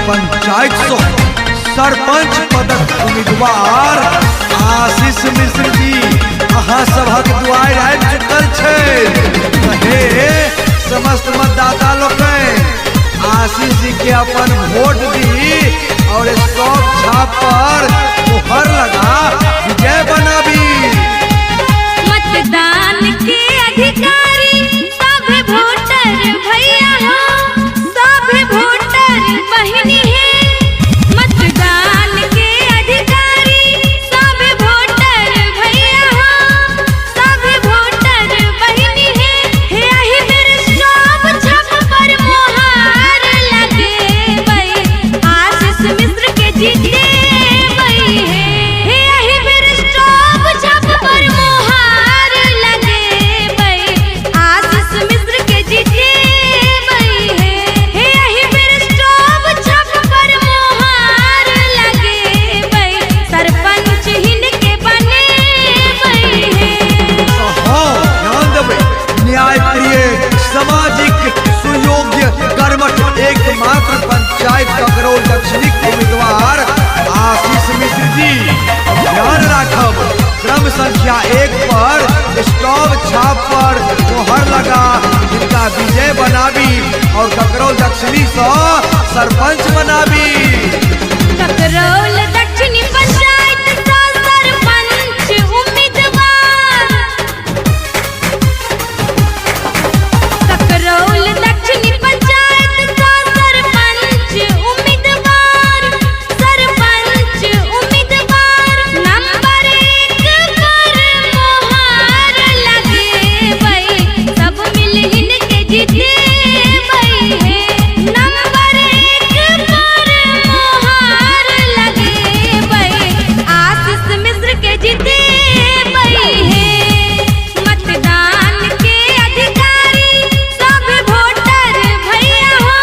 पंचायत सरपंच पदक उम्मीदवार आशीष मिश्र जी अहाँ सभक दुआर आबि चुकल छै। समस्त मतदाता लोग आशीष जी के अपन वोट दी और स्टॉप छाप पर मुहर लगा विजय बनाबी। मतदान के अधिकारी सब वोटर भैया हो, सब वोटर बहनी है। मतदान के अधिकारी सब वोटर भैया हो, सब वोटर बहनी है। यही मेरे स्टॉप छाप पर मुहर लगे भाई आशीष मिश्र के जीते भाई है। यही मेरे स्टॉप छाप पर मुहर लगे भाई आशीष मिश्र के जीते भाई है। यही मेरे स्टॉप छाप पर मुहर लगे भाई सरपंच हिंद के बने भाई है। ध्यान देवे न्याय प्रिय सामाजिक सुयोग्य कर्मठ एकमात्र पंचायत ककरौल दक्षिणी उम्मीदवार आशीष मिश्र जी ध्यान राखब क्रम संख्या 1 पर स्टॉप छाप पर मोहर लगा जिनका विजय बनाबी और ककरौल दक्षिणी से सरपंच बनाबी। ककरौल दक्षिणी पंचायत का सरपंच उम्मीदवार, ककरौल दक्षिणी पंचायत का सरपंच उम्मीदवार, सरपंच उम्मीदवार नंबर 1 पर मुहर लगे भाई सब मिलहिन के जीते भाई है। नंबर 1 पर मुहर लगे भाई आशीष मिश्र के जीते भाई है। मतदान के अधिकारी सब वोटर भैया हो,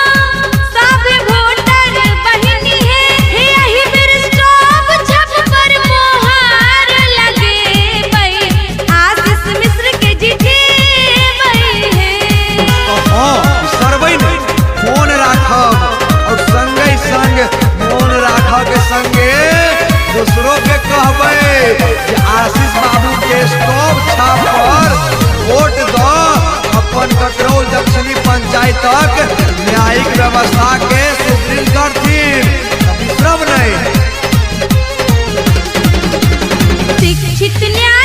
सब वोटर बहनी है। यही मेरे स्टॉप छाप पर मुहर लगे भाई आशीष मिश्र के जीते भाई है। सरवै मौन राखब और संगे संग मौन राखब के संगे दूसरों के कहबै कि आशीष बाबू के स्टॉप छाप पर वोट दो अपन ककरौल दक्षिणी पंचायतक न्यायिक व्यवस्था के सुदृढ़ करथिन। विश्रम नहीं। शिक्षित न्याय